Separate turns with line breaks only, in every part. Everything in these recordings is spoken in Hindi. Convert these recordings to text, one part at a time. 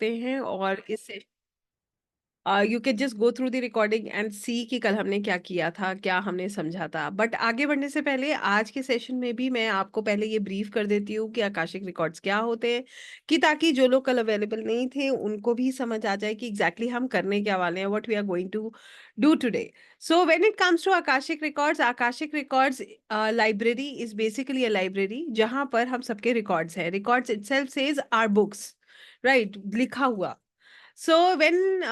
हैं और इससे you can just go through the recording and see कि कल हमने क्या किया था, क्या हमने समझा था। बट आगे बढ़ने से पहले आज के सेशन में भी मैं आपको पहले ये ब्रीफ कर देती हूँ कि आकाशिक रिकॉर्ड्स क्या होते हैं, कि ताकि जो लोग कल अवेलेबल नहीं थे उनको भी समझ आ जाए कि एग्जैक्टली हम करने क्या वाले हैं, what we are going to do today. So when it comes to Akashic records library is basically a library जहां पर हम सबके रिकॉर्ड्स हैं। Records itself says are books, right, लिखा हुआ। सो व्हेन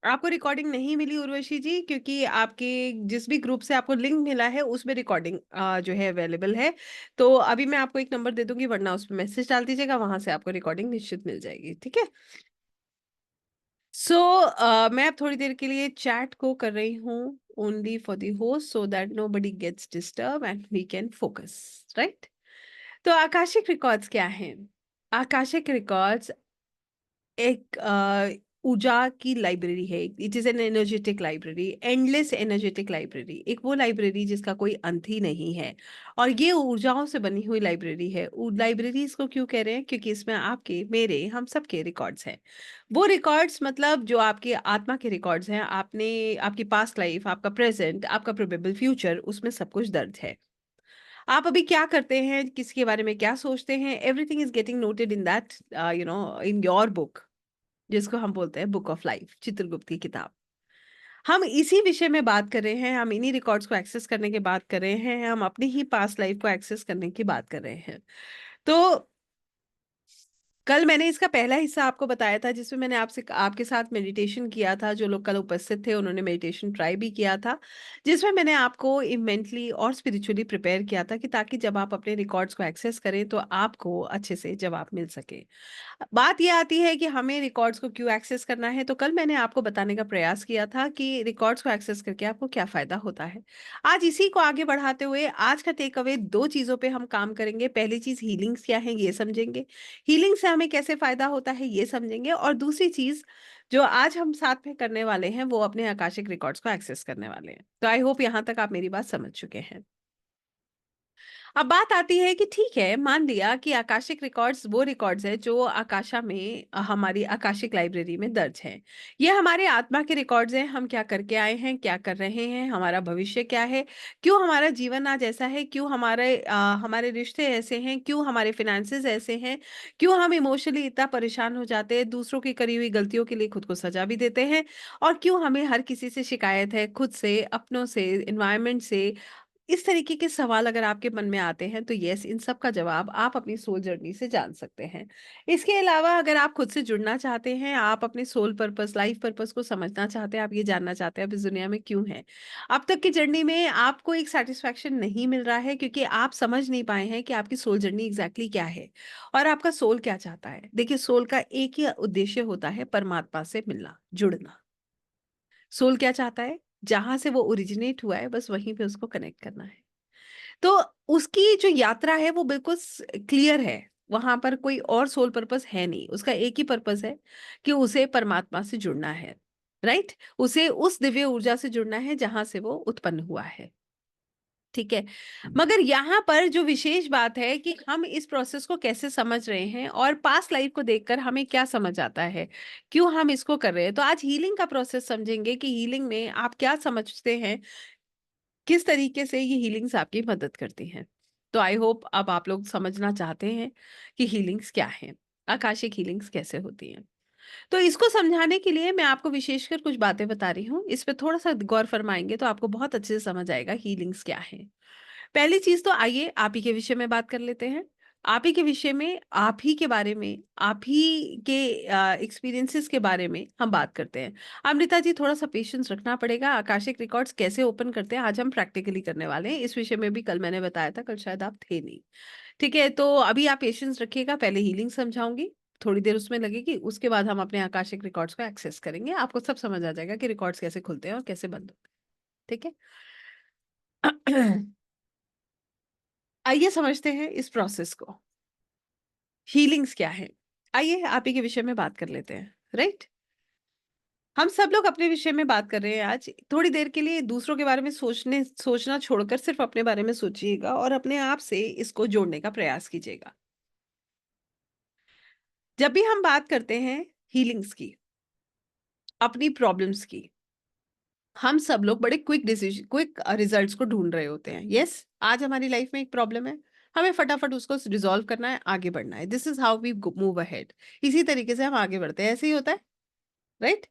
आपको रिकॉर्डिंग नहीं मिली उर्वशी जी, क्योंकि आपके जिस भी ग्रुप से आपको लिंक मिला है उसमें रिकॉर्डिंग जो है अवेलेबल है, तो अभी मैं आपको एक नंबर दे दूंगी, वरना उस पर मैसेज डाल दीजिएगा, वहां से आपको रिकॉर्डिंग निश्चित मिल जाएगी, ठीक है। सो मैं अब थोड़ी देर के लिए चैट को कर रही हूँ only for the host so that nobody gets disturb and we can focus, right. तो आकाशिक रिकॉर्ड्स क्या है? आकाशिक रिकॉर्ड्स एक ऊर्जा की लाइब्रेरी है। It is an energetic library, endless energetic library, एक वो लाइब्रेरी जिसका कोई अंत ही नहीं है। और ये ऊर्जाओं से बनी हुई लाइब्रेरी है। लाइब्रेरी इसको क्यों कह रहे हैं? क्योंकि इसमें आपके, मेरे, हम सबके रिकॉर्ड्स हैं। वो रिकॉर्ड्स मतलब जो आपकी आत्मा के रिकॉर्ड्स हैं, आपने, आपकी पास्ट लाइफ, आपका प्रेजेंट, आपका प्रोबेबल फ्यूचर, उसमें सब कुछ दर्ज है। आप अभी क्या करते हैं, किसके बारे में क्या सोचते हैं, everything is getting noted in that, in your book, जिसको हम बोलते हैं बुक ऑफ लाइफ, चित्रगुप्त की किताब। हम इसी विषय में बात कर रहे हैं, हम इन्हीं रिकॉर्ड्स को एक्सेस करने की बात कर रहे हैं, हम अपनी ही पास्ट लाइफ को एक्सेस करने की बात कर रहे हैं। तो कल मैंने इसका पहला हिस्सा आपको बताया था, जिसमें मैंने आपसे, आपके साथ मेडिटेशन किया था। जो लोग कल उपस्थित थे उन्होंने मेडिटेशन ट्राई भी किया था, जिसमें मैंने आपको मेंटली और स्पिरिचुअली प्रिपेयर किया था, कि ताकि जब आप अपने रिकॉर्ड्स को एक्सेस करें तो आपको अच्छे से जवाब मिल सके। बात ये आती है कि हमें रिकॉर्ड्स को क्यों एक्सेस करना है। तो कल मैंने आपको बताने का प्रयास किया था कि रिकॉर्ड्स को एक्सेस करके आपको क्या फायदा होता है। आज इसी को आगे बढ़ाते हुए आज का टेक अवे दो चीजों पे हम काम करेंगे। पहली चीज हीलिंग्स क्या है ये समझेंगे, हीलिंग से हमें कैसे फायदा होता है ये समझेंगे, और दूसरी चीज जो आज हम साथ में करने वाले हैं वो अपने आकाशिक रिकॉर्ड्स को एक्सेस करने वाले हैं। तो आई होप यहाँ तक आप मेरी बात समझ चुके हैं। अब बात आती है कि ठीक है, मान लिया कि आकाशिक रिकॉर्ड्स वो रिकॉर्ड्स है जो आकाशा में, हमारी आकाशिक लाइब्रेरी में दर्ज हैं। ये हमारे आत्मा के रिकॉर्ड्स हैं, हम क्या करके आए हैं, क्या कर रहे हैं, हमारा भविष्य क्या है, क्यों हमारा जीवन आज ऐसा है, क्यों हमारे रिश्ते ऐसे हैं, क्यों हमारे फिनेंसेस ऐसे हैं, क्यों हम इमोशनली इतना परेशान हो जाते हैं, दूसरों की करी हुई गलतियों के लिए खुद को सजा भी देते हैं, और क्यों हमें हर किसी से शिकायत है, खुद से, अपनों से, एनवायरनमेंट से। इस तरीके के सवाल अगर आपके मन में आते हैं तो यस, इन सब का जवाब आप अपनी सोल जर्नी से जान सकते हैं। इसके अलावा अगर आप खुद से जुड़ना चाहते हैं, आप अपने सोल पर्पस, लाइफ पर्पस को समझना चाहते हैं, आप ये जानना चाहते हैं आप इस दुनिया में क्यों हैं, अब तक की जर्नी में आपको एक सेटिस्फैक्शन नहीं मिल रहा है, क्योंकि आप समझ नहीं पाए हैं कि आपकी सोल जर्नी एग्जैक्टली क्या है और आपका सोल क्या चाहता है। देखिए, सोल का एक ही उद्देश्य होता है, परमात्मा से मिलना, जुड़ना। सोल क्या चाहता है? जहां से वो ओरिजिनेट हुआ है बस वहीं पे उसको कनेक्ट करना है। तो उसकी जो यात्रा है वो बिल्कुल क्लियर है। वहां पर कोई और सोल पर्पस है नहीं, उसका एक ही पर्पस है कि उसे परमात्मा से जुड़ना है, राइट। उसे उस दिव्य ऊर्जा से जुड़ना है जहां से वो उत्पन्न हुआ है, ठीक है। मगर यहाँ पर जो विशेष बात है कि हम इस प्रोसेस को कैसे समझ रहे हैं और पास्ट लाइफ को देखकर हमें क्या समझ आता है, क्यों हम इसको कर रहे हैं। तो आज हीलिंग का प्रोसेस समझेंगे कि हीलिंग में आप क्या समझते हैं, किस तरीके से ये हीलिंग्स आपकी मदद करती हैं। तो आई होप अब आप लोग समझना चाहते हैं कि हीलिंग्स क्या हैं, आकाशिक हीलिंग्स कैसे होती हैं। तो इसको समझाने के लिए मैं आपको विशेषकर कुछ बातें बता रही हूँ, इस पे थोड़ा सा गौर फरमाएंगे तो आपको बहुत अच्छे से समझ आएगा हीलिंग्स क्या है। पहली चीज तो आइए आप ही के विषय में बात कर लेते हैं। आप ही के विषय में, आप ही के बारे में, आप ही के एक्सपीरियंसेस के बारे में हम बात करते हैं। अमृता जी, थोड़ा सा पेशेंस रखना पड़ेगा। आकाशिक रिकॉर्ड्स कैसे ओपन करते हैं आज हम प्रैक्टिकली करने वाले हैं। इस विषय में भी कल मैंने बताया था, कल शायद आप थे नहीं, ठीक है। तो अभी आप पेशेंस रखिएगा, पहले हीलिंग समझाऊंगी, थोड़ी देर उसमें लगेगी, उसके बाद हम अपने आकाशिक रिकॉर्ड्स को एक्सेस करेंगे, आपको सब समझ आ जाएगा कि रिकॉर्ड्स कैसे खुलते हैं और कैसे बंद होते हैं, ठीक है। आइए समझते हैं इस प्रोसेस को, हीलिंग्स क्या है। आइए आप ही के विषय में बात कर लेते हैं, राइट। हम सब लोग अपने विषय में बात कर रहे हैं आज। थोड़ी देर के लिए दूसरों के बारे में सोचना छोड़कर सिर्फ अपने बारे में सोचिएगा और अपने आप से इसको जोड़ने का प्रयास कीजिएगा। जब भी हम बात करते हैं हीलिंग्स की, अपनी प्रॉब्लम्स की, हम सब लोग बड़े क्विक रिजल्ट्स को ढूंढ रहे होते हैं। यस, आज हमारी लाइफ में एक प्रॉब्लम है, हमें फटाफट उसको रिजॉल्व करना है, आगे बढ़ना है। This is how we move ahead. इसी तरीके से हम आगे बढ़ते हैं, ऐसे ही होता है, राइट?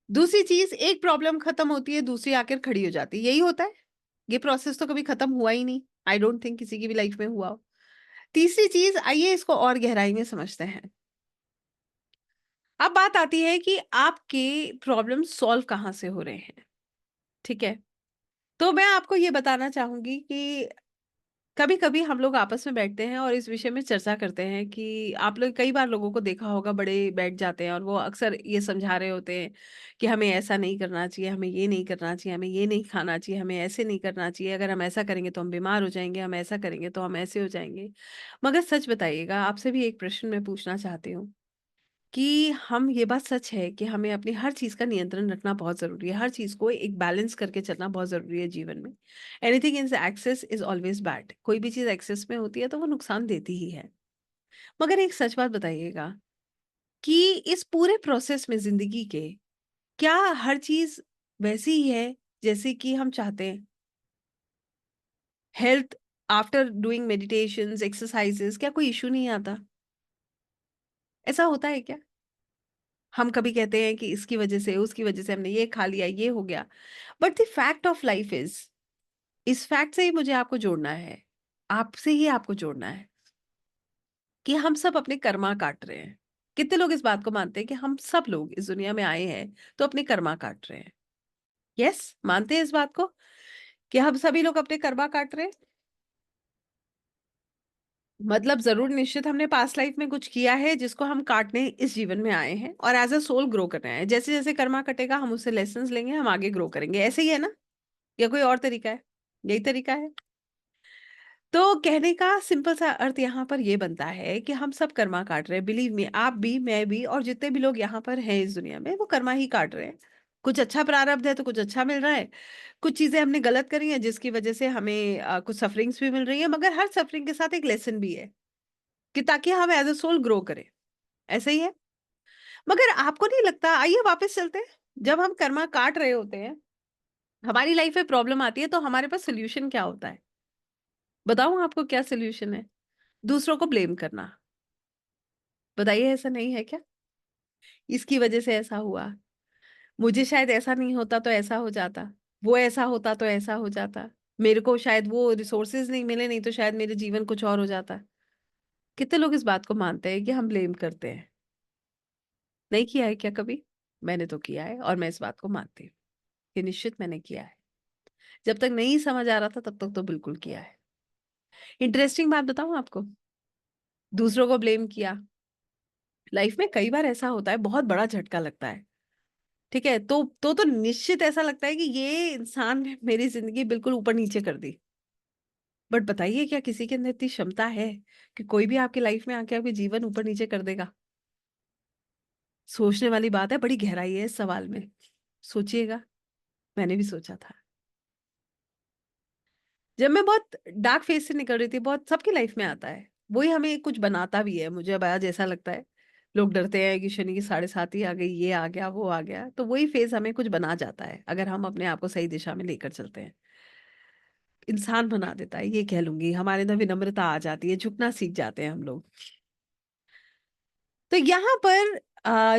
दूसरी चीज, एक प्रॉब्लम खत्म होती है, दूसरी आकर खड़ी हो जाती है, यही होता है। ये प्रोसेस तो कभी खत्म हुआ ही नहीं। आई डोंट थिंक किसी की भी लाइफ में हुआ हो। तीसरी चीज, आइए इसको और गहराई में समझते हैं। अब बात आती है कि आपके प्रॉब्लम सॉल्व कहाँ से हो रहे हैं, ठीक है? तो मैं आपको ये बताना चाहूंगी कि कभी-कभी हम लोग आपस में बैठते हैं और इस विषय में चर्चा करते हैं कि आप लोग कई बार लोगों को देखा होगा, बड़े बैठ जाते हैं और वो अक्सर ये समझा रहे होते हैं कि हमें ऐसा नहीं करना चाहिए, हमें ये नहीं करना चाहिए, हमें ये नहीं खाना चाहिए, हमें ऐसे नहीं करना चाहिए, अगर हम ऐसा करेंगे तो हम बीमार हो जाएँगे, हम ऐसा करेंगे तो हम ऐसे हो जाएँगे। मगर सच बताइएगा, आपसे भी एक प्रश्न मैं पूछना चाहती हूँ कि हम, ये बात सच है कि हमें अपनी हर चीज़ का नियंत्रण रखना बहुत ज़रूरी है। हर चीज़ को एक बैलेंस करके चलना बहुत ज़रूरी है जीवन में। Anything in excess is always bad. कोई भी चीज़ एक्सेस में होती है तो वो नुकसान देती ही है। मगर एक सच बात बताइएगा कि इस पूरे प्रोसेस में ज़िंदगी के, क्या हर चीज़ वैसी ही है जैसे कि हम चाहते हैं? Health after doing meditations, exercises, क्या कोई इश्यू नहीं आता? ऐसा होता है क्या? हम कभी कहते हैं कि इसकी वजह से, उसकी वजह से हमने ये खा लिया, ये हो गया। But the fact of life is, इस फैक्ट से ही मुझे आपको जोड़ना है। आपसे ही आपको जोड़ना है कि हम सब अपने कर्मा काट रहे हैं। कितने लोग इस बात को मानते हैं कि हम सब लोग इस दुनिया में आए हैं, तो अपने कर्मा काट रहे हैं? यस, मानते हैं इस बात को कि हम सभी लोग अपने कर्मा काट रहे हैं? मतलब ज़रूर निश्चित हमने पास्ट लाइफ में कुछ किया है जिसको हम काटने इस जीवन में आए हैं और एज़ अ सोल ग्रो कर रहे हैं। जैसे-जैसे कर्मा कटेगा हम उससे लेसन्स लेंगे, हम आगे ग्रो करेंगे। ऐसे ही है ना? या कोई और तरीका है? यही तरीका है? तो कहने का सिंपल सा अर्थ यहाँ पर ये बनता है कि हम सब कर्मा काट रहे हैं। बिलीव मी, आप भी, मैं भी और जितने भी लोग यहाँ पर हैं इस दुनिया में, वो कर्मा ही काट रहे हैं। कुछ अच्छा प्रारब्ध है तो कुछ अच्छा मिल रहा है। कुछ चीज़ें हमने गलत करी हैं जिसकी वज़ह से हमें कुछ सफरिंग्स भी मिल रही हैं, मगर हर सफरिंग के साथ एक लेसन भी है कि ताकि हम एज़ अ सोल ग्रो करें। ऐसा ही है? मगर आपको नहीं लगता, आइए वापस चलते हैं। जब हम कर्मा काट रहे होते हैं, हमारी लाइफ़ में प्रॉब्लम आती है तो हमारे पास सॉल्यूशन क्या होता है? बताऊँ आपको क्या सॉल्यूशन है? दूसरों को ब्लेम करना। बताइए, ऐसा नहीं है क्या? इसकी वजह से ऐसा हुआ, मुझे शायद ऐसा नहीं होता तो ऐसा हो जाता, वो ऐसा होता तो ऐसा हो जाता, मेरे को शायद वो रिसोर्सेज़ नहीं मिले, नहीं तो शायद मेरे जीवन कुछ और हो जाता। कितने लोग इस बात को मानते हैं कि हम ब्लेम करते हैं? नहीं किया है क्या कभी? मैंने तो किया है और मैं इस बात को मानती हूँ, कि निश्चित मैंने किया है। जब तक नहीं समझ आ रहा था तब तक तो बिल्कुल किया है। इंटरेस्टिंग बात बताऊँ आपको? दूसरों को ब्लेम किया, लाइफ में कई बार ऐसा होता है, बहुत बड़ा झटका लगता है। ठीक है? तो निश्चित ऐसा लगता है कि ये इंसान ने मेरी ज़िंदगी बिल्कुल ऊपर-नीचे कर दी। बट बताइए, क्या किसी के अंदर इतनी क्षमता है कि कोई भी आपकी लाइफ़ में आके आपके जीवन ऊपर-नीचे कर देगा? सोचने वाली बात है, बड़ी गहराई है इस सवाल में। सोचिएगा, मैंने भी सोचा था। जब मैं बहुत डार्क फेज़ से निकल रही थी, बहुत सबकी लाइफ़ में आता है। वही हमें कुछ बनाता भी है, मुझे अब आज ऐसा लगता है। लोग डरते हैं कि शनि की साढ़े साती आ गई, ये आ गया, वो आ गया। तो वही फेज़ हमें कुछ बना जाता है, अगर हम अपने आप को सही दिशा में लेकर चलते हैं। इंसान बना देता है, ये कह लूँगी। हमारे अंदर विनम्रता आ जाती है, झुकना सीख जाते हैं हम लोग। तो यहाँ पर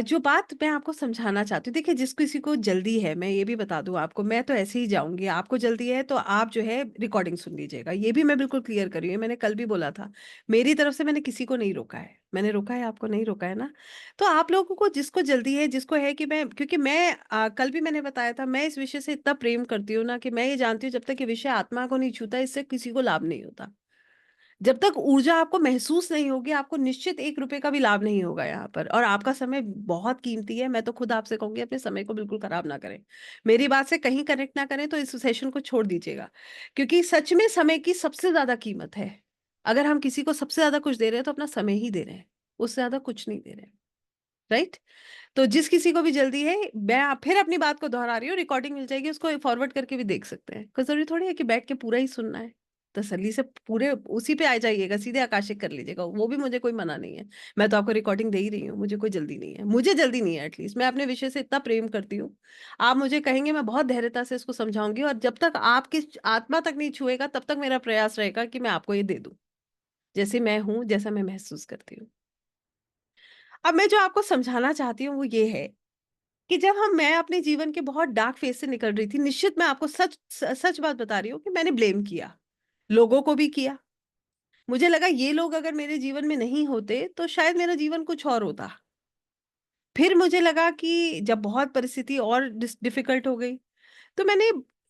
जो बात मैं आपको समझाना चाहती हूँ, देखिए जिस किसी को जल्दी है, मैं ये भी बता दूँ आपको, मैं तो ऐसे ही जाऊँगी, आपको जल्दी है तो आप जो है रिकॉर्डिंग सुन लीजिएगा। ये भी मैं बिल्कुल क्लियर कर रही हूँ, मैंने कल भी बोला था। मेरी तरफ से मैंने किसी को नहीं रोका है। मैंने रोका है, आपको नहीं रोका है ना? तो आप लोगों को जिसको जल्दी है, जिसको है कि मैं, क्योंकि मैं कल भी मैंने बताया था, मैं इस विषय से इतना प्रेम करती हूँ ना कि मैं ये जानती हूँ जब तक ये विषय आत्मा को नहीं छूता, इससे किसी को लाभ नहीं होता। जब तक ऊर्जा आपको महसूस नहीं होगी, आपको निश्चित ₹1 का भी लाभ नहीं होगा यहाँ पर, और आपका समय बहुत कीमती है। मैं तो खुद आपसे कहूँगी, अपने समय को बिल्कुल खराब ना करें। मेरी बात से कहीं कनेक्ट ना करें तो इस सेशन को छोड़ दीजिएगा, क्योंकि सच में समय की सबसे ज़्यादा कीमत है। अगर हम किसी को सबसे ज़्यादा कुछ दे रहे हैं तो अपना समय ही दे रहे हैं, उससे ज़्यादा कुछ नहीं दे रहे हैं, राइट? तो जिस किसी को भी जल्दी है, मैं फिर अपनी बात को दोहरा रही हूँ, रिकॉर्डिंग मिल जाएगी, उसको फॉरवर्ड करके भी देख सकते हैं। कोई ज़रूरी थोड़ी है कि बैठ के पूरा ही सुनना है। तसल्ली से पूरे उसी पे आ जाइएगा, सीधे आकाशिक कर लीजिएगा, वो भी मुझे कोई मना नहीं है। मैं तो आपको रिकॉर्डिंग दे ही रही हूँ, मुझे कोई जल्दी नहीं है, मुझे जल्दी नहीं है, एटलीस्ट मैं अपने विषय से इतना प्रेम करती हूँ। आप मुझे कहेंगे, मैं बहुत धैर्यता से इसको समझाऊंगी, और जब तक आपकी आत्मा तक नहीं छुएगा तब तक मेरा प्रयास रहेगा कि मैं आपको ये दे दूं, जैसे मैं हूं, जैसा मैं महसूस करती हूँ। अब मैं जो आपको समझाना चाहती हूँ वो ये है कि जब मैं अपने जीवन के बहुत डार्क फेज से निकल रही थी, निश्चित मैं आपको सच बात बता रही हूँ कि मैंने ब्लेम किया, लोगों को भी किया। मुझे लगा ये लोग अगर मेरे जीवन में नहीं होते तो शायद मेरा जीवन कुछ और होता। फिर मुझे लगा कि जब बहुत परिस्थिति और डिफिकल्ट हो गई, तो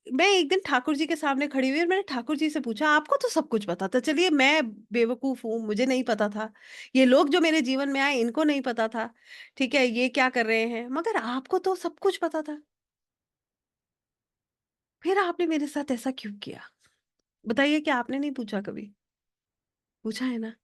मैं एक दिन ठाकुर जी के सामने खड़ी हुई और मैंने ठाकुर जी से पूछा, आपको तो सब कुछ पता था, चलिए मैं बेवकूफ हूँ, मुझे नहीं पता था, ये लोग जो मेरे जीवन में आए इनको नहीं पता था, ठीक है, ये क्या कर रहे हैं, मगर आपको तो सब कुछ पता था, फिर आपने मेरे साथ ऐसा क्यों किया? बताइए कि आपने नहीं पूछा कभी? पूछा है ना?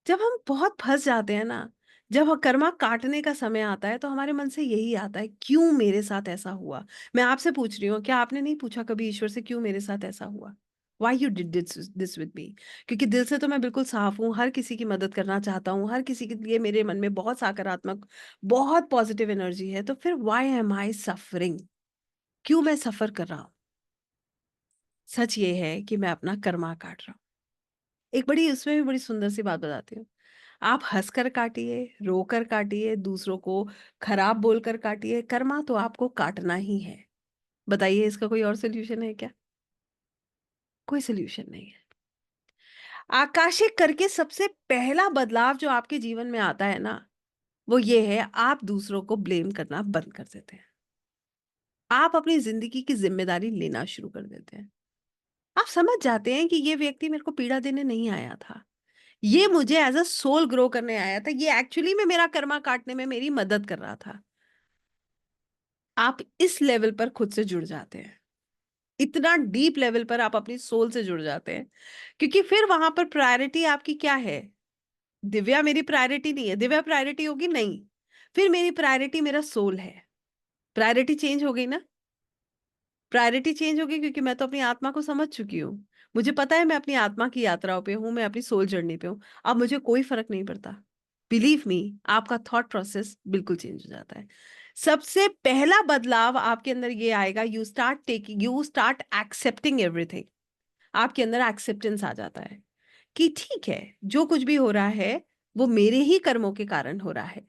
जब हम बहुत फँस जाते हैं ना, जब कर्मा काटने का समय आता है तो हमारे मन से यही आता है, क्यों मेरे साथ ऐसा हुआ? मैं आपसे पूछ रही हूँ, क्या आपने नहीं पूछा कभी ईश्वर से, क्यों मेरे साथ ऐसा हुआ? Why you did this with me? क्योंकि दिल से तो मैं बिल्कुल साफ हूँ, हर किसी की मदद करना चाहता हूँ, हर किसी के लिए मेरे मन में बहुत सकारात्मक, बहुत पॉजिटिव एनर्जी है, तो फिर व्हाई एम आई सफरिंग? क्यों मैं सफ़र कर रहा हूँ? सच ये है कि मैं अपना कर्मा काट रहा हूँ। एक बड़ी उसमें भी बड़ी सुंदर सी बात बताती हूँ। आप हँसकर काटिए, रोकर काटिए, दूसरों को खराब बोलकर काटिए, कर्मा तो आपको काटना ही है। बताइए, इसका कोई और सॉल्यूशन है क्या? कोई सॉल्यूशन नहीं है। आकाशिक करके सबसे पहला बदलाव जो आपके जीवन में आता है ना, वो ये है, आप दूसरों को ब्लेम करना बंद कर देते हैं। आप अपनी ज़िंदगी की ज़िम्मेदारी लेना शुरू कर देते हैं। आप समझ जाते हैं कि ये व्यक्ति मेरे को पीड़ा देने नहीं आया था। ये मुझे एज़ अ सोल ग्रो करने आया था। ये एक्चुअली में मेरा कर्मा काटने में मेरी मदद कर रहा था। आप इस लेवल पर खुद से जुड़ जाते हैं। इतना डीप लेवल पर आप अपनी सोल से जुड़ जाते हैं, क्योंकि फिर वहाँ पर प्रायोरिटी आपकी क्या है? दिव्या मेरी प्रायोरिटी नहीं है। दिव्या प्रायोरिटी होगी? नहीं। फिर मेरी प्रायोरिटी मेरा सोल है। प्रायोरिटी चेंज हो गई ना? प्रायोरिटी चेंज हो गई, क्योंकि मैं तो अपनी आत्मा को समझ चुकी हूँ। मुझे पता है मैं अपनी आत्मा की यात्राओं पे हूँ, मैं अपनी सोल जर्नी पे हूँ। अब मुझे कोई फ़र्क नहीं पड़ता। बिलीव मी, आपका थॉट प्रोसेस बिल्कुल चेंज हो जाता है। सबसे पहला बदलाव आपके अंदर ये आएगा, यू स्टार्ट एक्सेप्टिंग एवरीथिंग। आपके अंदर एक्सेप्टेंस आ जाता है कि ठीक है, जो कुछ भी हो रहा है, वो मेरे ही कर्मों के कारण हो रहा है।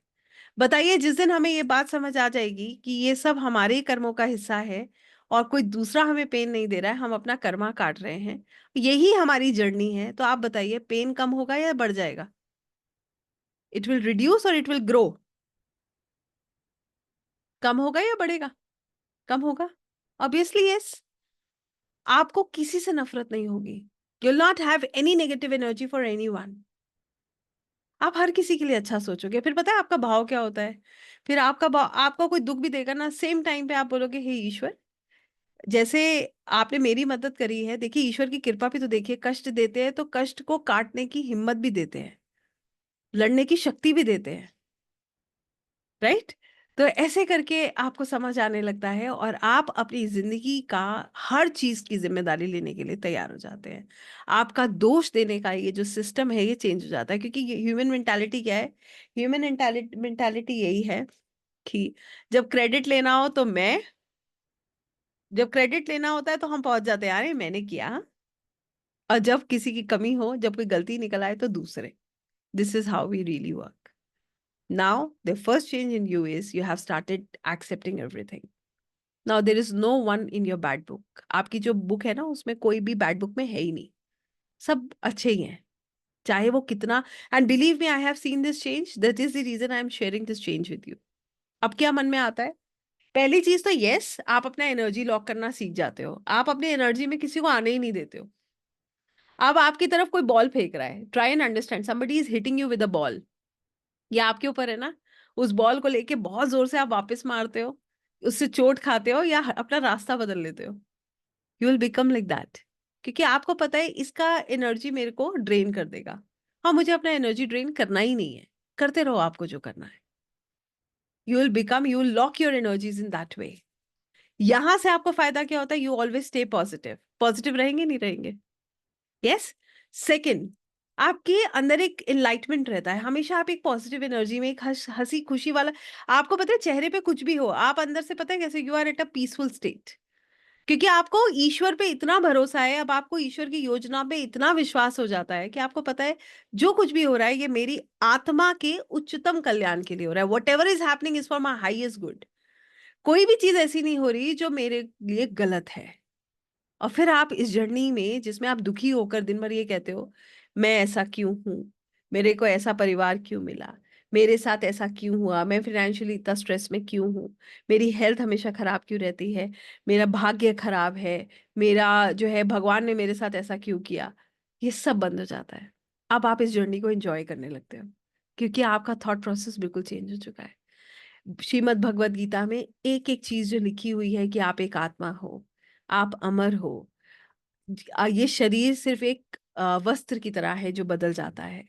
बताइए, जिस दिन हमें ये बात समझ आ जाएगी कि ये सब हमारे ही कर्मों का हिस्सा है और कोई दूसरा हमें पेन नहीं दे रहा है, हम अपना कर्मा काट रहे हैं, यही हमारी जर्नी है, तो आप बताइए, पेन कम होगा या बढ़ जाएगा? इट विल रिड्यूस और इट विल ग्रो? कम होगा या बढ़ेगा? कम होगा। Obviously yes. आपको किसी से नफरत नहीं होगी। You will not have any negative energy for anyone. आप हर किसी के लिए अच्छा सोचोगे। फिर पता है आपका भाव क्या होता है? फिर आपका कोई दुख भी देगा ना, सेम टाइम पे आप बोलोगे, हे ईश्वर, जैसे आपने मेरी मदद करी है, देखिए ईश्वर की कृपा भी तो देखिए, कष्ट देते हैं तो कष्ट को काटने की हिम्मत भी देते हैं, लड़ने की शक्ति भी देते हैं, राइट? तो ऐसे करके आपको समझ आने लगता है और आप अपनी ज़िंदगी का हर चीज़ की ज़िम्मेदारी लेने के लिए तैयार हो जाते हैं। आपका दोष देने का ये जो सिस्टम है, ये चेंज हो जाता है, क्योंकि ये ह्यूमन मेंटालिटी क्या है? ह्यूमन मेंटालिटी यही है कि जब क्रेडिट लेना हो तो मैं, जब क्रेडिट लेना होता है तो हम पहुँच जाते हैं, अरे मैंने किया हाँ? और जब किसी की कमी हो, जब कोई गलती निकल आए तो दूसरे। This is how we really work. Now the first change in you is you have started accepting everything. Now there is no one in your bad book. आपकी जो बुक है ना, उसमें कोई भी बैड बुक में है ही नहीं। सब अच्छे ही हैं। चाहे वो कितना, and believe me, I have seen this change, that is the reason I am sharing this change with you. अब क्या मन में आता है? पहली चीज़ तो येस, आप अपना एनर्जी लॉक करना सीख जाते हो। आप अपनी एनर्जी में किसी को आने ही नहीं देते हो। अब आपकी तरफ कोई बॉल फेंक रहा है, try and understand, somebody is hitting you with a ball, ये आपके ऊपर है ना, उस बॉल को लेके बहुत जोर से आप वापस मारते हो, उससे चोट खाते हो या अपना रास्ता बदल लेते हो? You will become like that, क्योंकि आपको पता है इसका एनर्जी मेरे को ड्रेन कर देगा। हाँ, मुझे अपना एनर्जी ड्रेन करना ही नहीं है। करते रहो आपको जो करना है। You will lock your energies in that way. यहां से आपको फायदा क्या होता है? You always stay positive. Positive रहेंगे नहीं रहेंगे? यस। सेकंड, आपके अंदर एक एनलाइटमेंट रहता है, हमेशा आप एक पॉजिटिव एनर्जी में, एक हंसी खुशी वाला, आपको पता है चेहरे पे कुछ भी हो, आप अंदर से पता है कैसे, you are at a peaceful state, क्योंकि आपको ईश्वर पे इतना भरोसा है, अब आपको ईश्वर की योजना पे इतना विश्वास हो जाता है कि आपको पता है जो कुछ भी हो रहा है ये मेरी आत्मा के उच्चतम कल्याण के लिए हो रहा है, what ever is happening is for my highest good. कोई भी चीज ऐसी नहीं हो रही जो मेरे लिए गलत है। और फिर आप इस जर्नी में जिसमें आप दुखी होकर दिन भर ये कहते हो, मैं ऐसा क्यों हूँ, मेरे को ऐसा परिवार क्यों मिला, मेरे साथ ऐसा क्यों हुआ, मैं फाइनेंशियली इतना स्ट्रेस में क्यों हूँ, मेरी हेल्थ हमेशा खराब क्यों रहती है, मेरा भाग्य खराब है, मेरा जो है भगवान ने मेरे साथ ऐसा क्यों किया, ये सब बंद हो जाता है। अब आप इस जर्नी को एंजॉय करने लगते हो, क्योंकि आपका थॉट प्रोसेस बिल्कुल चेंज हो चुका है। श्रीमद् भगवत गीता में एक एक चीज जो लिखी हुई है कि आप एक आत्मा हो, आप अमर हो, ये शरीर सिर्फ एक वस्त्र की तरह है जो बदल जाता है।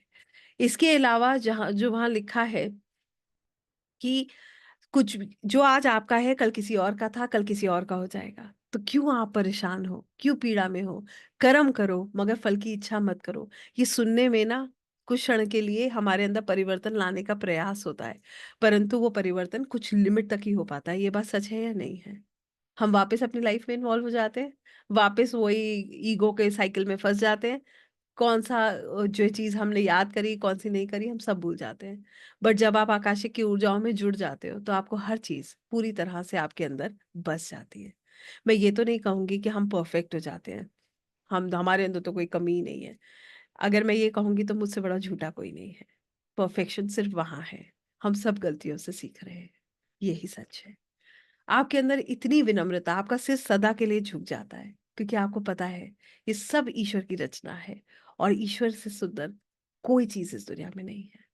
इसके अलावा जहाँ जो वहाँ लिखा है कि कुछ भी जो आज आपका है कल किसी और का था, कल किसी और का हो जाएगा। तो क्यों आप परेशान हो, क्यों पीड़ा में हो? कर्म करो मगर फल की इच्छा मत करो। ये सुनने में ना कुछ क्षण के लिए हमारे अंदर परिवर्तन लाने का प्रयास होता है, परंतु वो परिवर्तन कुछ लिमिट तक ही हो पाता है। ये बात सच है या नहीं है? हम वापस अपनी लाइफ में इन्वॉल्व हो जाते हैं, वापस वही ईगो के साइकिल में फंस जाते हैं। कौन-सा जो चीज़ हमने याद करी, कौन-सी नहीं करी, हम सब भूल जाते हैं। बट जब आप आकाशिक की ऊर्जाओं में जुड़ जाते हो, तो आपको हर चीज़ पूरी तरह से आपके अंदर बस जाती है। मैं ये तो नहीं कहूँगी कि हम परफेक्ट हो जाते हैं, हम हमारे अंदर तो कोई कमी ही नहीं है। अगर मैं ये कहूँगी तो मुझसे बड़ा झूठा कोई नहीं है। परफेक्शन सिर्फ़ वहाँ है, हम सब गलतियों से सीख रहे हैं, यही सच है। आपके अंदर इतनी विनम्रता, आपका सिर सदा के लिए झुक जाता है, क्योंकि आपको पता है ये सब ईश्वर की रचना है और ईश्वर से सुंदर कोई चीज़ इस दुनिया में नहीं है।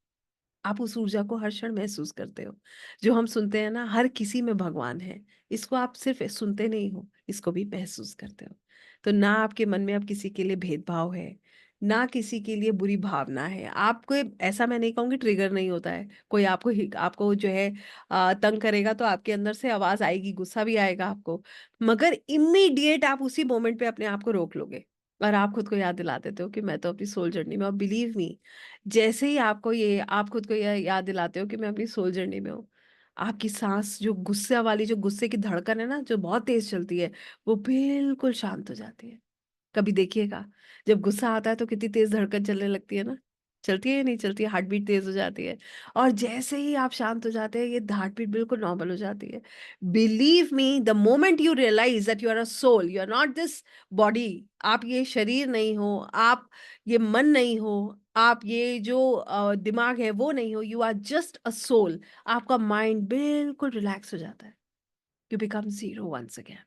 आप उस ऊर्जा को हर क्षण महसूस करते हो। जो हम सुनते हैं ना, हर किसी में भगवान है, इसको आप सिर्फ़ सुनते नहीं हो, इसको भी महसूस करते हो। तो ना आपके मन में अब किसी के लिए भेदभाव है, ना किसी के लिए बुरी भावना है। आपको ऐसा मैं नहीं कहूँगी ट्रिगर नहीं होता है, कोई आपको जो है तंग करेगा तो आपके अंदर से आवाज़ आएगी, गुस्सा भी आएगा आपको, मगर इमीडिएट आप उसी मोमेंट पे अपने आप को रोक लोगे और आप खुद को याद दिला देते हो कि मैं तो अपनी सोल जर्नी में, और बिलीव मी, जैसे ही आप खुद को ये याद दिलाते हो कि मैं अपनी सोल जर्नी में हूँ, आपकी साँस जो गुस्सा वाली, जो गुस्से की धड़कन है ना, जो बहुत तेज़ चलती है, वो बिल्कुल शांत हो जाती है। कभी देखिएगा, जब गुस्सा आता है तो कितनी तेज़ धड़कन चलने लगती है ना? चलती है या नहीं चलती है? हार्ट बीट तेज़ हो जाती है और जैसे ही आप शांत हो जाते हैं, ये हार्ट बीट बिल्कुल नॉर्मल हो जाती है। Believe me, the moment you realize that you are a soul, you are not this body, आप ये शरीर नहीं हो, आप ये मन नहीं हो, आप ये जो दिमाग है वो नहीं हो, you are just a soul. आपका माइंड बिल्कुल रिलैक्स हो जाता है। You become zero once again.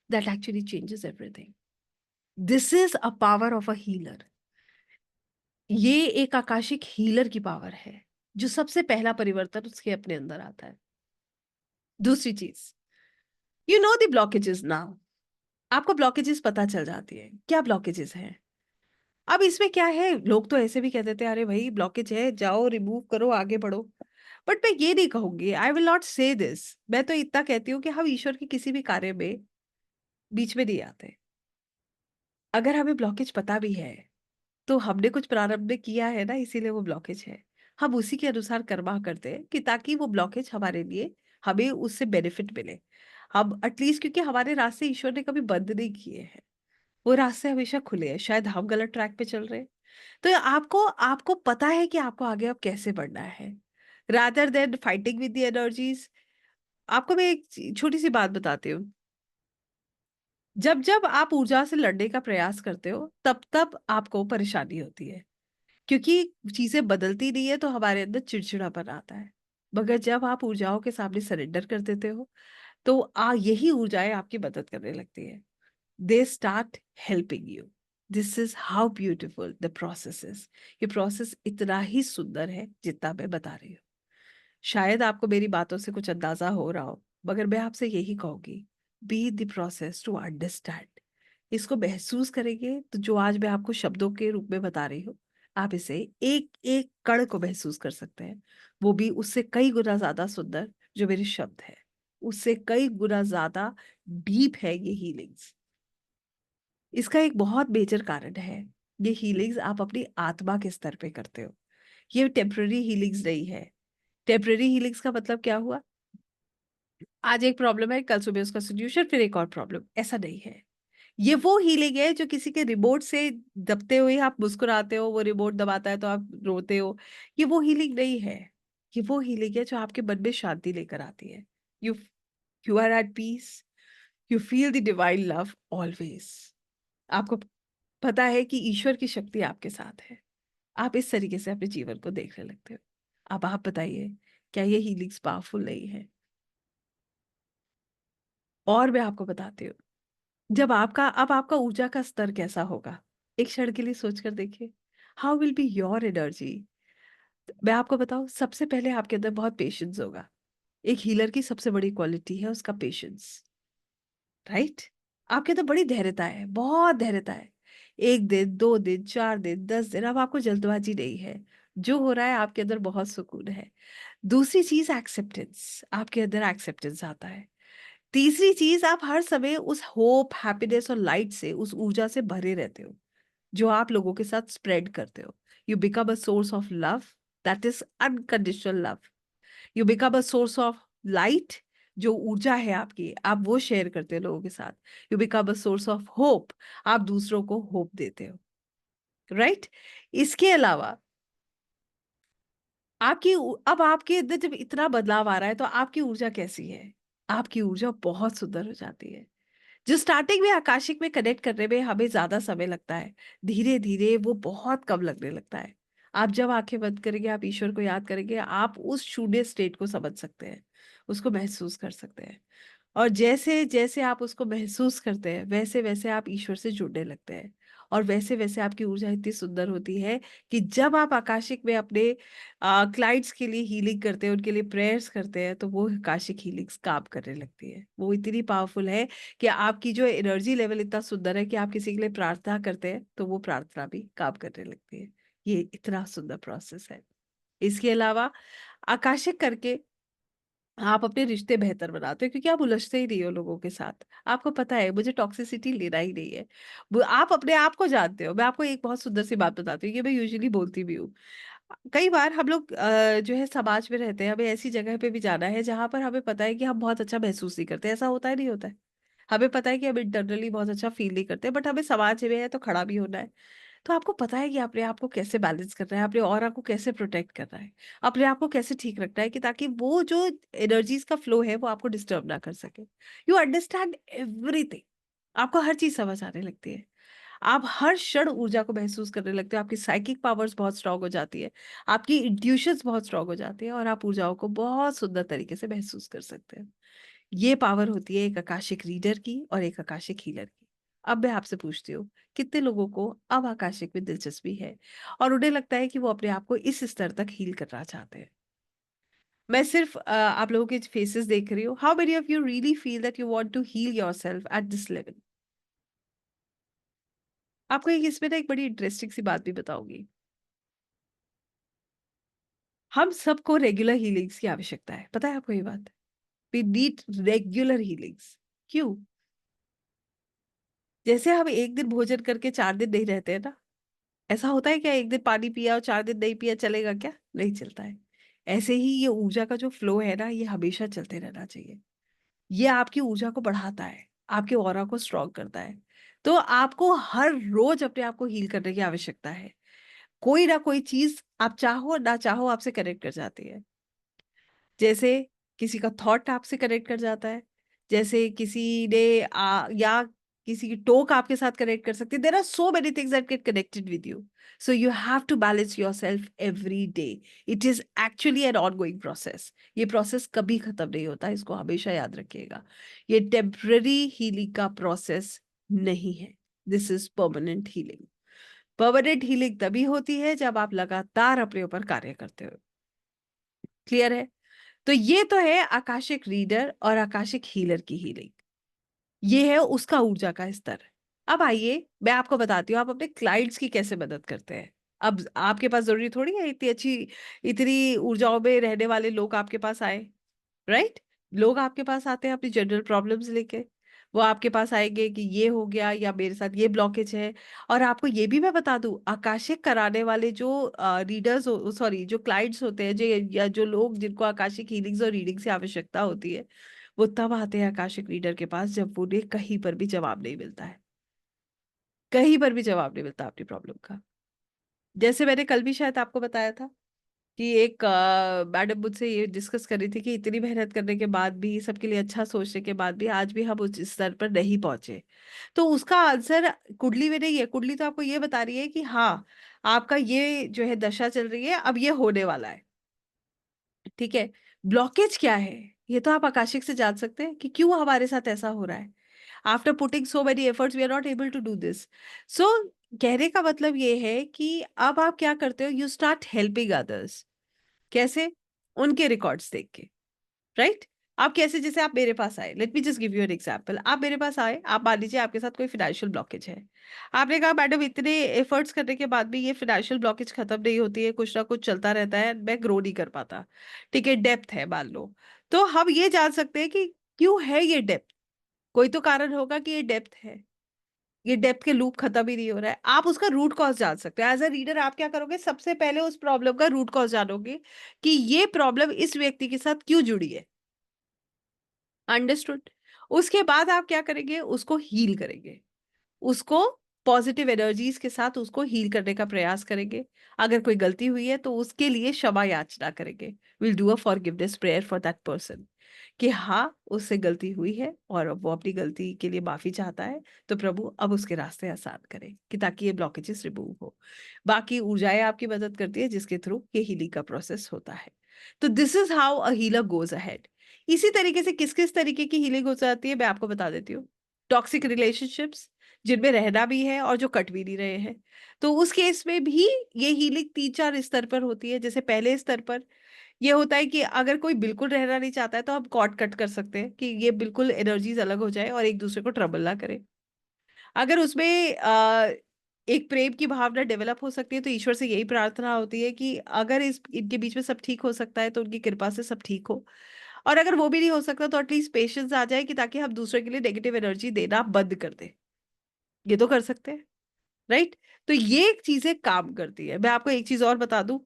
That actually changes everything. This is a power of a healer. ये एक आकाशिक हीलर की पावर है, जो सबसे पहला परिवर्तन उसके अपने अंदर आता है। दूसरी चीज, you know the blockages now. आपको ब्लॉकेजेस पता चल जाती है क्या ब्लॉकेजेस हैं। अब इसमें क्या है, लोग तो ऐसे भी कह देते हैं अरे भाई ब्लॉकेज है, जाओ रिमूव करो आगे बढ़ो। बट मैं ये नहीं कहूंगी, आई विल नॉट से दिस। मैं तो इतना कहती हूँ कि हम ईश्वर के किसी भी कार्य में बीच में नहीं आते। अगर हमें ब्लॉकेज पता भी है तो हमने कुछ प्रारंभ में किया है ना, इसीलिए वो ब्लॉकेज है। हम उसी के अनुसार कर्मा करते हैं कि ताकि वो ब्लॉकेज हमारे लिए, हमें उससे बेनिफिट मिले। हम एटलीस्ट, क्योंकि हमारे रास्ते ईश्वर ने कभी बंद नहीं किए हैं, वो रास्ते हमेशा खुले हैं। शायद हम गलत ट्रैक पे चल रहे हैं। तो आपको आपको पता है कि आपको आगे अब कैसे बढ़ना है, rather than fighting with the energies. आपको मैं एक छोटी सी बात बताती हूँ। जब जब आप ऊर्जा से लड़ने का प्रयास करते हो, तब तब आपको परेशानी होती है, क्योंकि चीज़ें बदलती नहीं है तो हमारे अंदर चिड़चिड़ापन आता है। मगर जब आप ऊर्जाओं के सामने सरेंडर कर देते हो, तो यही ऊर्जाएँ आपकी मदद करने लगती है। They start helping you. This is how beautiful the process is. ये प्रोसेस इतना ही सुंदर है जितना मैं बता रही हूँ। शायद आपको मेरी बातों से कुछ अंदाज़ा हो रहा हो, मगर मैं आपसे यही कहूँगी, be the process to understand. इसको महसूस करेंगे तो जो आज मैं आपको शब्दों के रूप में बता रही हूँ, आप इसे एक-एक कण को महसूस कर सकते हैं। वो भी उससे कई गुना ज़्यादा सुंदर जो मेरे शब्द हैं। उससे कई गुना ज़्यादा डीप है ये हीलिंग्स। इसका एक बहुत मेजर कारण है। ये हीलिंग्स आप अपनी आत्मा के स्तर पे करते हो। ये टेम्पररी हीलिंग्स नहीं है। टेम्पररी हीलिंग्स का मतलब क्या हुआ? आज एक प्रॉब्लम है, कल सुबह उसका सॉल्यूशन, फिर एक और प्रॉब्लम, ऐसा नहीं है। ये वो हीलिंग है जो किसी के रिमोट से दबते हुए आप मुस्कुराते हो, वो रिमोट दबाता है तो आप रोते हो। ये वो हीलिंग नहीं है। ये वो हीलिंग है जो आपके मन में शांति लेकर आती है। You you are at peace, you feel the divine love always. आपको पता है कि ईश्वर की शक्ति आपके साथ है। आप इस तरीके से अपने जीवन को देखने लगते हो। अब आप बताइए, क्या ये हीलिंग्स पावरफुल नहीं है? और मैं आपको बताती हूँ, जब आपका ऊर्जा का स्तर कैसा होगा? एक क्षण के लिए सोच कर देखिए। How will be your energy? मैं आपको बताऊँ, सबसे पहले आपके अंदर बहुत पेशेंस होगा। एक हीलर की सबसे बड़ी क्वालिटी है उसका पेशेंस, राइट? आपके अंदर बड़ी धैर्यता है, बहुत धैर्यता है। 1 दिन, 2 दिन, 4 दिन, 10 दिन, अब आपको जल्दबाजी नहीं है। जो हो रहा है आपके अंदर बहुत सुकून है। दूसरी चीज़ एक्सेप्टेंस, आपके अंदर एक्सेप्टेंस आता है। तीसरी चीज़, आप हर समय उस होप, हैप्पीनेस और लाइट से, उस ऊर्जा से भरे रहते हो, जो आप लोगों के साथ स्प्रेड करते हो। You become a source of love, that is unconditional love. You become a source of light, जो ऊर्जा है आपकी, आप वो शेयर करते हो लोगों के साथ। You become a source of hope, आप दूसरों को होप देते हो, राइट? इसके अलावा अब आपके अंदर जब इतना बदलाव आ रहा है, तो आपकी ऊर्जा कैसी है? आपकी ऊर्जा बहुत सुंदर हो जाती है। जो स्टार्टिंग में आकाशिक में कनेक्ट करने में हमें ज़्यादा समय लगता है, धीरे-धीरे वो बहुत कम लगने लगता है। आप जब आँखें बंद करेंगे, आप ईश्वर को याद करेंगे, आप उस शून्य स्टेट को समझ सकते हैं, उसको महसूस कर सकते हैं। और जैसे-जैसे आप उसको महसूस करते हैं, वैसे-वैसे आप ईश्वर से जुड़ने लगते हैं। और वैसे-वैसे आपकी ऊर्जा इतनी सुंदर होती है कि जब आप आकाशिक में अपने क्लाइंट्स के लिए हीलिंग करते हैं, उनके लिए प्रेयर्स करते हैं, तो वो आकाशिक हीलिंग्स काम करने लगती है। वो इतनी पावरफुल है कि आपकी जो एनर्जी लेवल इतना सुंदर है कि आप किसी के लिए प्रार्थना करते हैं, तो वो प्रार्थना भी काम करने लगती है। ये इतना सुंदर प्रोसेस है। इसके अलावा आकाशिक करके आप अपने रिश्ते बेहतर बनाते हो, क्योंकि आप उलझते ही नहीं हो लोगों के साथ। आपको पता है मुझे टॉक्सिसिटी लेना ही नहीं है। वो आप अपने आप को जानते हो। मैं आपको एक बहुत सुंदर सी बात बताती हूँ, ये मैं यूजुअली बोलती भी हूँ। कई बार हम लोग जो है समाज में रहते हैं, हमें ऐसी जगह पे भी जाना है जहाँ पर हमें पता है कि हम बहुत अच्छा महसूस नहीं करते। ऐसा होता है, नहीं होता है? हमें पता है कि हम इंटरनली बहुत अच्छा फील नहीं करते, बट हमें समाज में है तो खड़ा भी होना है। तो आपको पता है कि अपने आप को कैसे बैलेंस करना है, अपने ऑरा को कैसे प्रोटेक्ट करना है, अपने आप को कैसे ठीक रखना है, कि ताकि वो जो एनर्जीज़ का फ्लो है वो आपको डिस्टर्ब ना कर सके। यू अंडरस्टैंड एवरीथिंग, आपको हर चीज़ समझ आने लगती है। आप हर क्षण ऊर्जा को महसूस करने लगते हो, आपकी साइकिक पावर्स बहुत स्ट्रॉन्ग हो जाती है, आपकी इंट्यूशंस बहुत स्ट्रॉन्ग हो जाती है, और आप ऊर्जाओं को बहुत सुंदर तरीके से महसूस कर सकते हैं। ये पावर होती है एक आकाशिक रीडर की और एक आकाशिक हीलर की। अब मैं आपसे पूछती हूँ, कितने लोगों को अब आकाशिक में दिलचस्पी है और उन्हें लगता है कि वो अपने आप को इस स्तर तक हील करना चाहते हैं? मैं सिर्फ आप लोगों के फेसेस देख रही हूँ। How many of you really feel that you want to heal yourself at this level? आपको एक इसमें ना एक बड़ी इंटरेस्टिंग सी बात भी बताऊंगी। हम सबको रेगुलर हीलिंग्स की आवश्यकता है, पता है आपको ये बात? We need regular healings. क्यों? जैसे हम एक दिन भोजन करके 4 दिन नहीं रहते हैं ना, ऐसा होता है क्या? 1 दिन पानी पिया और 4 दिन नहीं पिया, चलेगा क्या? नहीं चलता है। ऐसे ही ये ऊर्जा का जो फ्लो है ना, ये हमेशा चलते रहना चाहिए। ये आपकी ऊर्जा को बढ़ाता है, आपके ऑरा को स्ट्रॉन्ग करता है। तो आपको हर रोज़ अपने आप को हील करने की आवश्यकता है। कोई ना कोई चीज़ आप चाहो ना चाहो आपसे कनेक्ट कर जाती है। जैसे किसी का थॉट आपसे कनेक्ट कर जाता है, जैसे किसी ने या किसी की टोक आपके साथ कनेक्ट कर सकती है। There are so many things that get connected with you. So you have to balance yourself every day. It is actually an ongoing process. ये प्रोसेस कभी खत्म नहीं होता, इसको हमेशा याद रखिएगा। ये टेम्परेरी हीलिंग का प्रोसेस नहीं है। This is permanent healing. Permanent healing तभी होती है जब आप लगातार अपने ऊपर कार्य करते हो। क्लियर है? तो ये तो है आकाशिक रीडर और आकाशिक हीलर की हीलिंग। ये है उसका ऊर्जा का स्तर। अब आइए मैं आपको बताती हूँ आप अपने क्लाइंट्स की कैसे मदद करते हैं। अब आपके पास ज़रूरी थोड़ी है इतनी ऊर्जाओं में रहने वाले लोग आपके पास आएँ, राइट? लोग आपके पास आते हैं अपनी जनरल प्रॉब्लम्स लेके। वो आपके पास आएंगे कि ये हो गया या मेरे साथ ये ब्लॉकेज है। और आपको ये भी मैं बता दूं, आकाशिक कराने वाले जो रीडर्स, सॉरी, जो क्लाइंट्स होते हैं, जो या जो लोग जिनको आकाशिक हीलिंग्स और रीडिंग से आवश्यकता होती है, वो तब आते हैं आकाशिक रीडर के पास जब उन्हें कहीं पर भी जवाब नहीं मिलता है, कहीं पर भी जवाब नहीं मिलता अपनी प्रॉब्लम का। जैसे मैंने कल भी शायद आपको बताया था कि एक मैडम मुझसे ये डिस्कस कर रही थी कि इतनी मेहनत करने के बाद भी, सबके लिए अच्छा सोचने के बाद भी आज भी हम उस स्तर पर नहीं पहुंचे। तो उसका आंसर कुंडली में नहीं है। कुंडली तो आपको ये बता रही है कि हाँ, आपका ये जो है दशा चल रही है, अब ये होने वाला है। ठीक है, ब्लॉकेज क्या है, ये तो आप आकाशिक से जान सकते हैं कि क्यों हमारे साथ ऐसा हो रहा है। After putting so many efforts we are not able to do this. So कहने का मतलब ये है कि अब आप क्या करते हो, यू स्टार्ट हेल्पिंग अदर्स। कैसे? उनके रिकॉर्ड्स देख के, राइट? आप कैसे? जैसे आप मेरे पास आए, let me just give you an example. आप मेरे पास आए, आप मान लीजिए आपके साथ कोई फाइनेंशियल ब्लॉकेज है। आपने कहा मैडम इतने एफर्ट्स करने के बाद भी ये फाइनेंशियल ब्लॉकेज खत्म नहीं होती है, कुछ ना कुछ चलता रहता है, मैं ग्रो नहीं कर पाता। ठीक है, डेप्थ है मान लो। तो हम ये जान सकते हैं कि क्यों है ये डेप्थ। कोई तो कारण होगा कि ये डेप्थ है, ये डेप्थ के लूप खत्म ही नहीं हो रहा है। आप उसका रूट कॉज जान सकते हो। एज अ रीडर आप क्या करोगे, सबसे पहले उस प्रॉब्लम का रूट कॉज जानोगे कि ये प्रॉब्लम इस व्यक्ति के साथ क्यों जुड़ी है। अंडरस्टूड? उसके बाद आप क्या करेंगे, उसको हील करेंगे, उसको पॉजिटिव एनर्जीज के साथ उसको हील करने का प्रयास करेंगे। अगर कोई गलती हुई है तो उसके लिए क्षमा याचना करेंगे। Will do a forgiveness prayer for that person कि हाँ, उससे गलती हुई है और अब वो अपनी गलती के लिए माफी चाहता है। तो प्रभु अब उसके रास्ते आसान करें कि ताकि ये ब्लॉकेजेस रिमूव हो। बाकी ऊर्जाएं आपकी मदद करती है जिसके थ्रू ये हीलिंग का प्रोसेस होता है। तो this is how a healer goes ahead. इसी तरीके से किस किस तरीके की हीलिंग हो जाती है मैं आपको बता देती हूँ। टॉक्सिक रिलेशनशिप्स, जिनमें रहना भी है और जो कट भी नहीं रहे हैं, तो उस केस में भी ये हीलिंग 3-4 स्तर पर होती है। जैसे पहले स्तर पर ये होता है कि अगर कोई बिल्कुल रहना नहीं चाहता है तो हम कॉर्ड कट कर सकते हैं कि ये बिल्कुल एनर्जीज अलग हो जाए और एक दूसरे को ट्रबल ना करे। अगर उसमें एक प्रेम की भावना डेवलप हो सकती है तो ईश्वर से यही प्रार्थना होती है कि अगर इस इनके बीच में सब ठीक हो सकता है तो उनकी कृपा से सब ठीक हो। और अगर वो भी नहीं हो सकता तो एटलीस्ट पेशेंस आ जाए कि ताकि हम दूसरे के लिए नेगेटिव एनर्जी देना बंद कर दें। ये तो कर सकते हैं, राइट? तो ये चीजें काम करती है। मैं आपको एक चीज और बता दूं,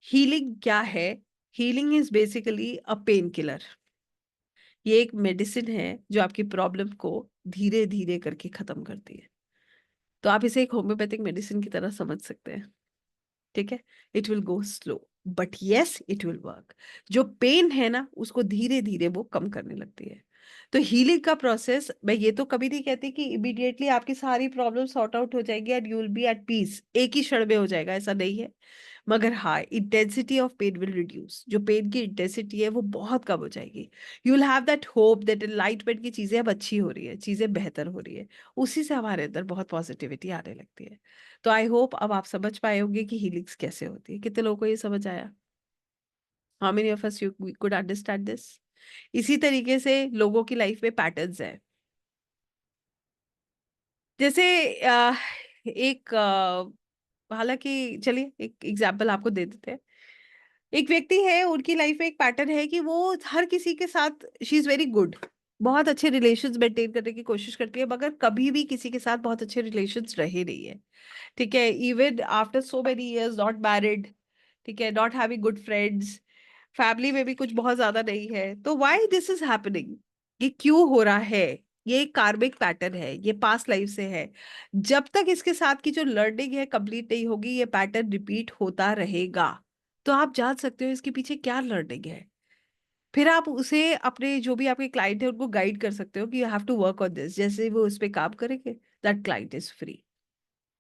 हीलिंग क्या है। Healing is basically a pain killer. ये एक मेडिसिन है जो आपकी प्रॉब्लम को धीरे धीरे करके खत्म करती है। तो आप इसे एक होम्योपैथिक मेडिसिन की तरह समझ सकते हैं। ठीक है, it will go slow but yes it will work. जो पेन है ना उसको धीरे धीरे वो कम करने लगती है। तो हीलिंग का प्रोसेस, मैं ये तो कभी नहीं कहती कि इमीडिएटली आपकी सारी प्रॉब्लम सॉर्ट आउट हो जाएगी and you will be at peace, एक ही क्षण में हो जाएगा, ऐसा नहीं है। मगर हाँ, intensity of pain will reduce. जो पेन की इंटेंसिटी है वो बहुत कम हो जाएगी। You will have that hope that enlightenment की चीजें अब अच्छी हो रही है, चीजें बेहतर हो रही है। उसी से हमारे अंदर बहुत पॉजिटिविटी आने लगती है। तो आई होप अब आप समझ पाए होंगे कि हीलिंग्स कैसे होती है। कितने लोगों को ये समझ आया? How many of us you could understand this? इसी तरीके से लोगों की लाइफ में पैटर्न्स है। जैसे एक हालांकि चलिए एक एग्जांपल आपको दे देते हैं। एक व्यक्ति है, उनकी लाइफ में एक पैटर्न है कि वो हर किसी के साथ शी इज वेरी गुड, बहुत अच्छे रिलेशंस मेंटेन करने की कोशिश करती है, मगर कभी भी किसी के साथ बहुत अच्छे रिलेशंस रहे नहीं है। ठीक है, even after so many years not married. ठीक है, not having good friends, family में भी कुछ बहुत ज्यादा नहीं है। तो व्हाई दिस इज हैपनिंग? ये क्यों हो रहा है? ये एक कार्मिक पैटर्न है, ये पास्ट लाइफ से है। जब तक इसके साथ की जो लर्निंग है कंप्लीट नहीं होगी, ये पैटर्न रिपीट होता रहेगा। तो आप जान सकते हो इसके पीछे क्या लर्निंग है। फिर आप उसे अपने जो भी आपके क्लाइंट है उनको गाइड कर सकते हो कि you have to work on this. जैसे वो उस पे काम करेंगे, दैट क्लाइंट इज फ्री।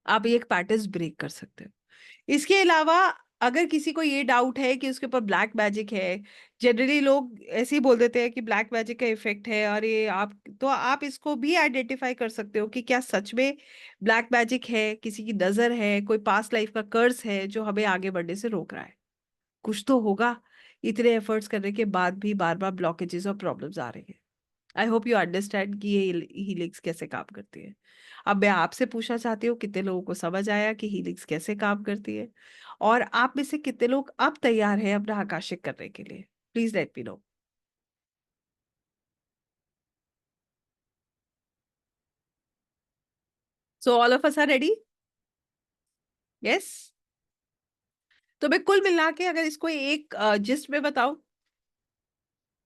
आप ये एक पैटर्न ब्रेक कर सकते हो। इसके अलावा अगर किसी को ये डाउट है कि उसके ऊपर ब्लैक मैजिक है, जनरली लोग ऐसे ही बोल देते हैं कि ब्लैक मैजिक का इफेक्ट है, और ये आप, तो आप इसको भी आइडेंटिफाई कर सकते हो कि क्या सच में ब्लैक मैजिक है, किसी की नजर है, कोई पास्ट लाइफ का कर्स है जो हमें आगे बढ़ने से रोक रहा है। कुछ तो होगा, इतने एफर्ट्स करने के बाद भी बार बार ब्लॉकेजेस और प्रॉब्लम्स आ रही हैं। आई होप यू अंडरस्टैंड कि ये हीलिंग्स कैसे काम करती है। अब मैं आपसे पूछना चाहती हूँ, कितने लोगों को समझ आया कि हीलिंग्स कैसे काम करती है? और आप में से कितने लोग अब तैयार हैं अपना आकाशिक करने के लिए? Please let me know. So all of us are ready? Yes? तो मैं कुल मिला के अगर इसको एक जिस्ट में बताऊं,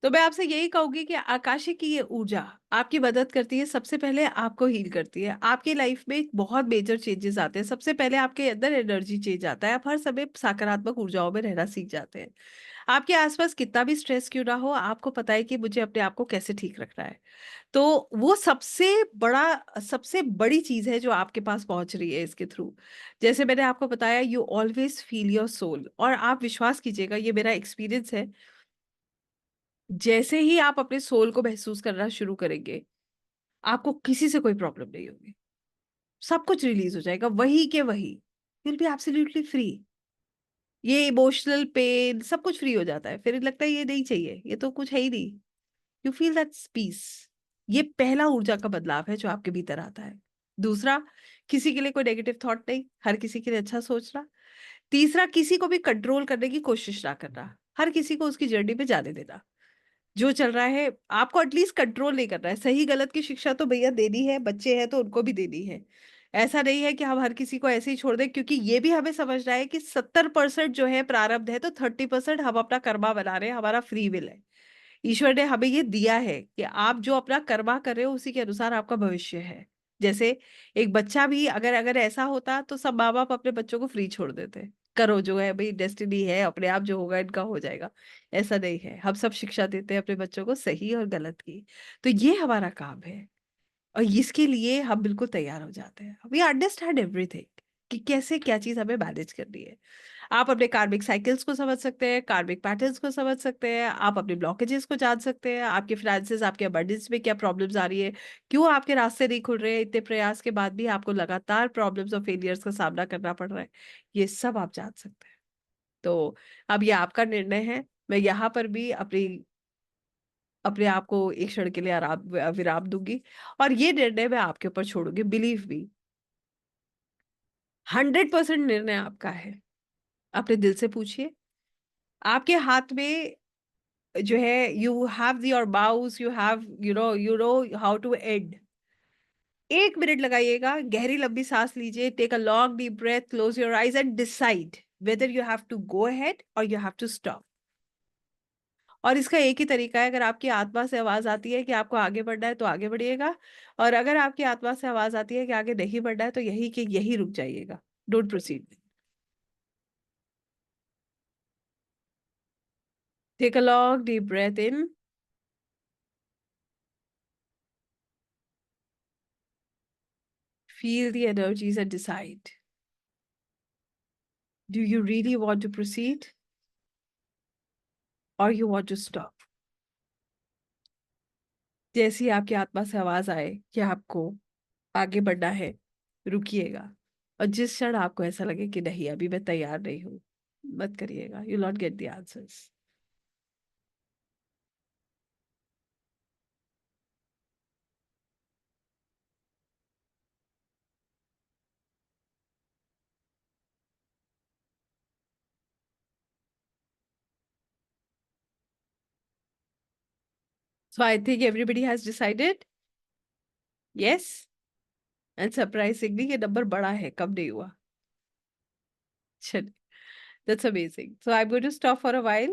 तो मैं आपसे यही कहूंगी कि आकाश की ये ऊर्जा आपकी मदद करती है। सबसे पहले आपको हील करती है। आपकी लाइफ में बहुत मेजर चेंजेस आते हैं। सबसे पहले आपके अंदर एनर्जी चेंज आता है। आप हर समय सकारात्मक ऊर्जाओं में रहना सीख जाते हैं। आपके आसपास कितना भी स्ट्रेस क्यों ना हो, आपको पता है कि मुझे अपने आप को कैसे ठीक रखना है। तो वो सबसे बड़ी चीज है जो आपके पास पहुंच रही है इसके थ्रू। जैसे मैंने आपको बताया, you always feel your soul. और आप विश्वास कीजिएगा, ये मेरा एक्सपीरियंस है, जैसे ही आप अपने सोल को महसूस करना शुरू करेंगे, आपको किसी से कोई प्रॉब्लम नहीं होगी। सब कुछ रिलीज हो जाएगा, वही के वही। Will be absolutely free. ये इमोशनल पेन सब कुछ फ्री हो जाता है। फिर लगता है ये नहीं चाहिए, ये तो कुछ है ही नहीं। You feel that peace. ये पहला ऊर्जा का बदलाव है जो आपके भीतर आता है। दूसरा, किसी के लिए कोई नेगेटिव थॉट नहीं, हर किसी के लिए अच्छा सोचना। तीसरा, किसी को भी कंट्रोल करने की कोशिश ना करना, हर किसी को उसकी जर्नी पे जाने देना। जो चल रहा है आपको एटलीस्ट कंट्रोल नहीं करना है। सही गलत की शिक्षा तो भैया देनी है, बच्चे हैं तो उनको भी देनी है। ऐसा नहीं है कि हम हर किसी को ऐसे ही छोड़ दें, क्योंकि ये भी हमें समझना है कि 70% जो है प्रारब्ध है, तो 30% हम अपना कर्मा बना रहे हैं, हमारा फ्री विल है। ईश्वर ने हमें ये दिया है कि आप जो अपना कर्मा कर रहे हो उसी के अनुसार आपका भविष्य है। जैसे एक बच्चा भी, अगर अगर ऐसा होता तो सब माँ बाप अपने बच्चों को फ्री छोड़ देते, करो जो है भाई, डेस्टिनी है, अपने आप जो होगा इनका हो जाएगा। ऐसा नहीं है, हम सब शिक्षा देते हैं अपने बच्चों को सही और गलत की। तो ये हमारा काम है, और इसके लिए हम बिल्कुल तैयार हो जाते हैं। वी अंडरस्टैंड एवरीथिंग कि कैसे क्या चीज हमें मैनेज करनी है। आप अपने कार्मिक साइकिल्स को समझ सकते हैं, कार्मिक पैटर्न्स को समझ सकते हैं, आप अपने ब्लॉकेजेस को जान सकते हैं, आपके फाइनेंसेस, आपके अबंडेंस में क्या प्रॉब्लम्स आ रही है, क्यों आपके रास्ते नहीं खुल रहे हैं, इतने प्रयास के बाद भी आपको लगातार प्रॉब्लम्स और फेलियर्स का सामना करना पड़ रहा है। ये सब आप जान सकते हैं। तो अब ये आपका निर्णय है। मैं यहाँ पर भी अपनी अपने आप को एक क्षण के लिए आराम विराम दूंगी, और ये निर्णय मैं आपके ऊपर छोड़ूंगी। बिलीव मी, 100% निर्णय आपका है। अपने दिल से पूछिए। आपके हाथ में जो है, you have your mouse, you know how to end. 1 minute लगाइएगा, गहरी लंबी सांस लीजिए, take a long deep breath, close your eyes and decide whether you have to go ahead और यू हैव टू स्टॉप। और इसका एक ही तरीका है, अगर आपकी आत्मा से आवाज आती है कि आपको आगे बढ़ना है तो आगे बढ़िएगा, और अगर आपकी आत्मा से आवाज आती है कि आगे नहीं बढ़ना है तो यही कि यही रुक जाइएगा। Don't proceed. Take a long deep breath in, feel the energies and decide, do you really want to proceed or you want to stop? जैसी आपकी आत्मा से आवाज आए कि आपको आगे बढ़ना है, रुकिएगा। और जिस क्षण आपको ऐसा लगे कि नहीं अभी मैं तैयार नहीं हूं, मत करिएगा। You not get the answers. So I think everybody has decided. Yes. And surprisingly ये नंबर बड़ा है, कम नहीं हुआ। चलिए, that's amazing. So I am going to stop for a while.